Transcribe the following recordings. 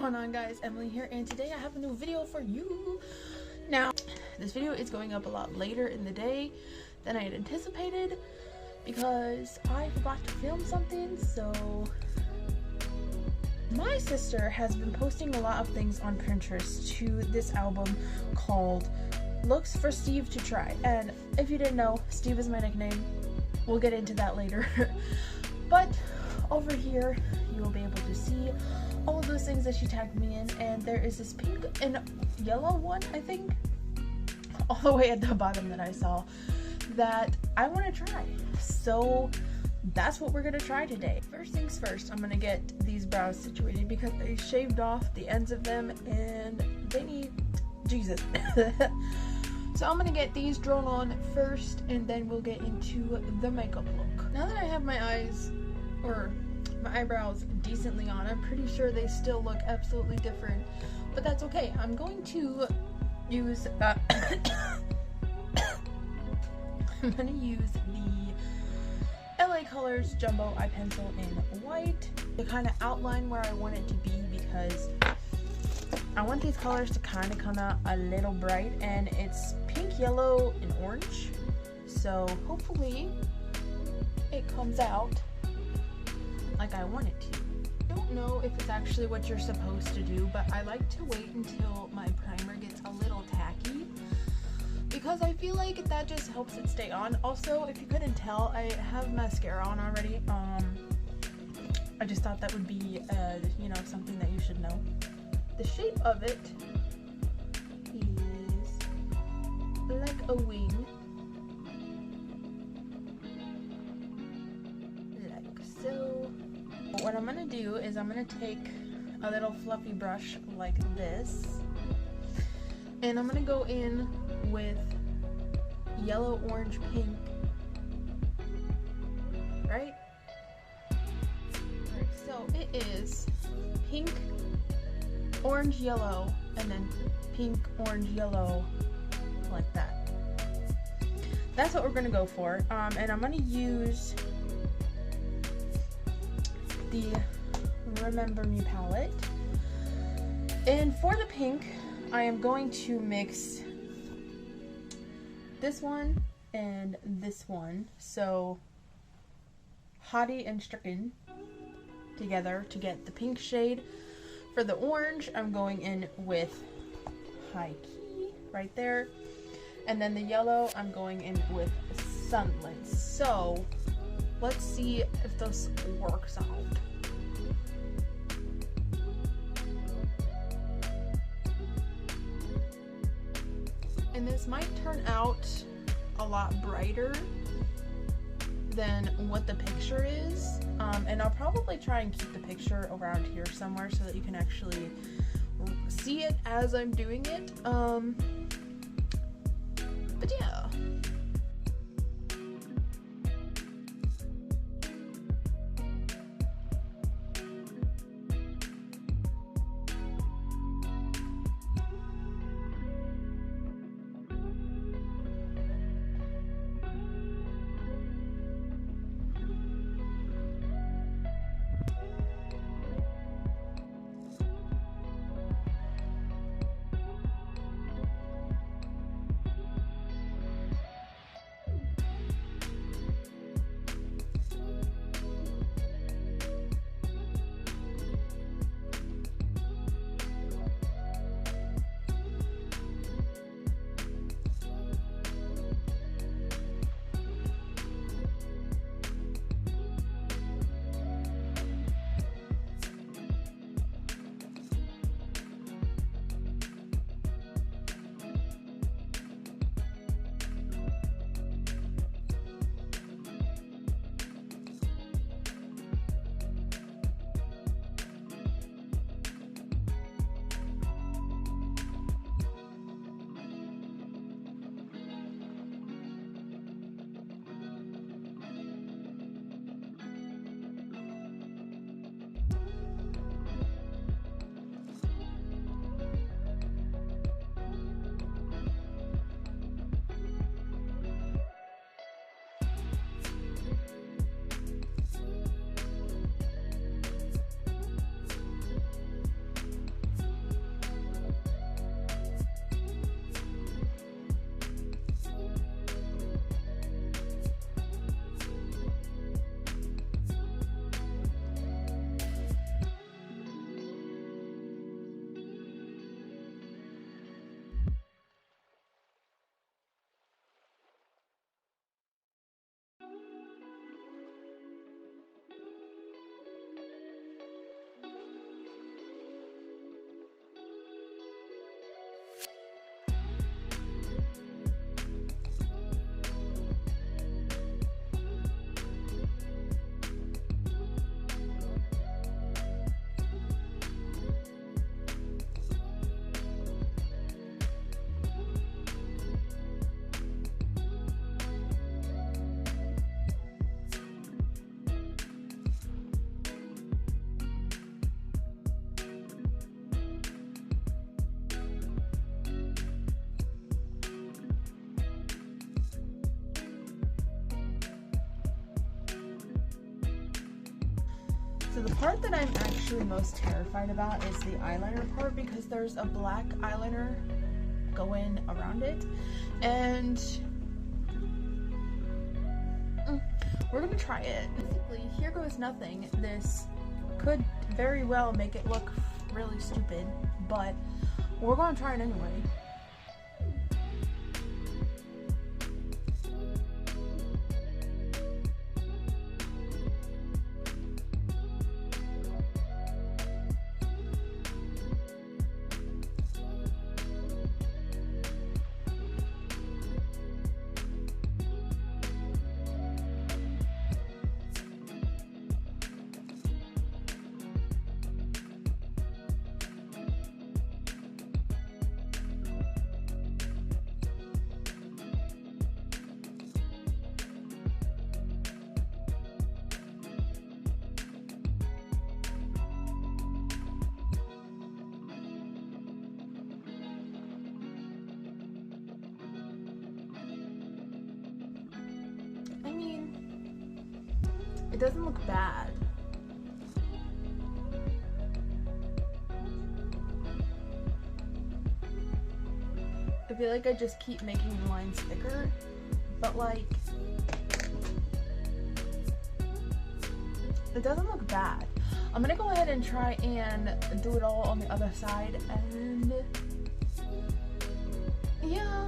going on, guys? Emily here, and today I have a new video for you. Now, this video is going up a lot later in the day than I had anticipated because I forgot to film something. So my sister has been posting a lot of things on Pinterest to this album called Looks for Steve to Try. And if you didn't know, Steve is my nickname. We'll get into that later. But over here, you will be able to see all of those things that she tagged me in, and there is this pink and yellow one, I think, all the way at the bottom that I saw that I want to try. So that's what we're gonna try today. First things first, I'm gonna get these brows situated because I shaved off the ends of them and they need Jesus. So I'm gonna get these drawn on first, and then we'll get into the makeup look. Now that I have my eyebrows decently on, I'm pretty sure they still look absolutely different, but that's okay. I'm going to use I'm gonna use the LA Colors Jumbo Eye Pencil in white to kind of outline where I want it to be, because I want these colors to kind of come out a little bright, and it's pink, yellow, and orange, so hopefully it comes out like I want it to. I don't know if it's actually what you're supposed to do, but I like to wait until my primer gets a little tacky because I feel like that just helps it stay on. Also, if you couldn't tell, I have mascara on already. I just thought that would be you know, something that you should know. The shape of it is like a wing. So what I'm gonna do is I'm gonna take a little fluffy brush like this, and I'm gonna go in with yellow, orange, pink, right? Alright, so it is pink, orange, yellow, and then pink, orange, yellow, like that. That's what we're gonna go for. And I'm gonna use the Remember Me palette, and for the pink I am going to mix this one and this one, so Haughty and Stricken together to get the pink shade. For the orange, I'm going in with High Key right there, and then the yellow I'm going in with Sunlit. So let's see if this works out. And this might turn out a lot brighter than what the picture is. And I'll probably try and keep the picture around here somewhere so that you can actually see it as I'm doing it. But yeah. So the part that I'm actually most terrified about is the eyeliner part, because there's a black eyeliner going around it, and we're gonna try it. Basically, here goes nothing. This could very well make it look really stupid, but we're gonna try it anyway. It doesn't look bad. I feel like I just keep making the lines thicker, but like, it doesn't look bad. I'm gonna go ahead and try and do it all on the other side, and yeah.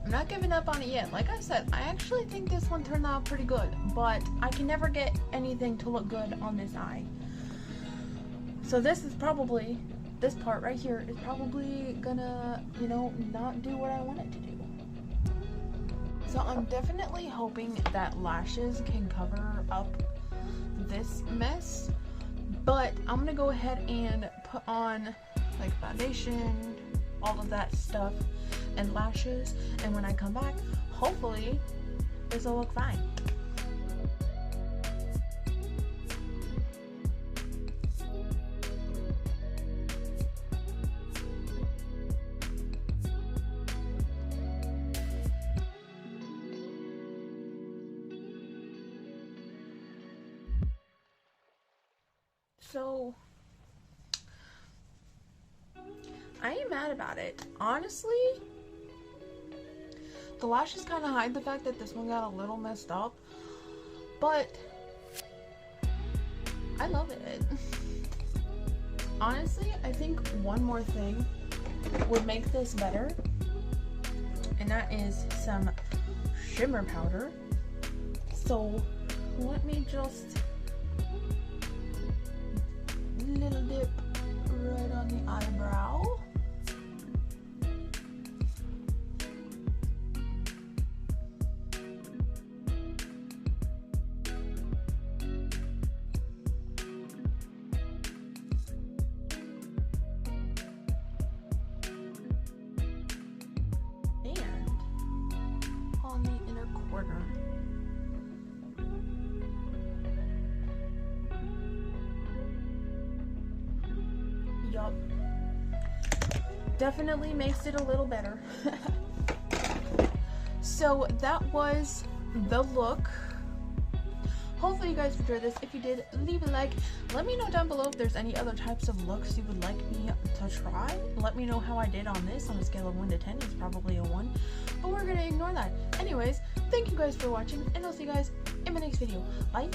I'm not giving up on it yet. Like I said, I actually think this one turned out pretty good, but I can never get anything to look good on this eye. So this is probably, this part right here is probably gonna, you know, not do what I want it to do. So I'm definitely hoping that lashes can cover up this mess, but I'm gonna go ahead and put on like foundation, all of that stuff, and lashes, and when I come back, hopefully this will look fine. So I ain't mad about it, honestly. The lashes kind of hide the fact that this one got a little messed up, but I love it. Honestly, I think one more thing would make this better, and that is some shimmer powder. So let me just corner. Yup. Definitely makes it a little better. So that was the look. Hopefully you guys enjoyed this. If you did, leave a like. Let me know down below if there's any other types of looks you would like me to try. Let me know how I did on this. On a scale of 1 to 10, it's probably a 1. But we're gonna ignore that. Anyways, thank you guys for watching, and I'll see you guys in my next video. Bye!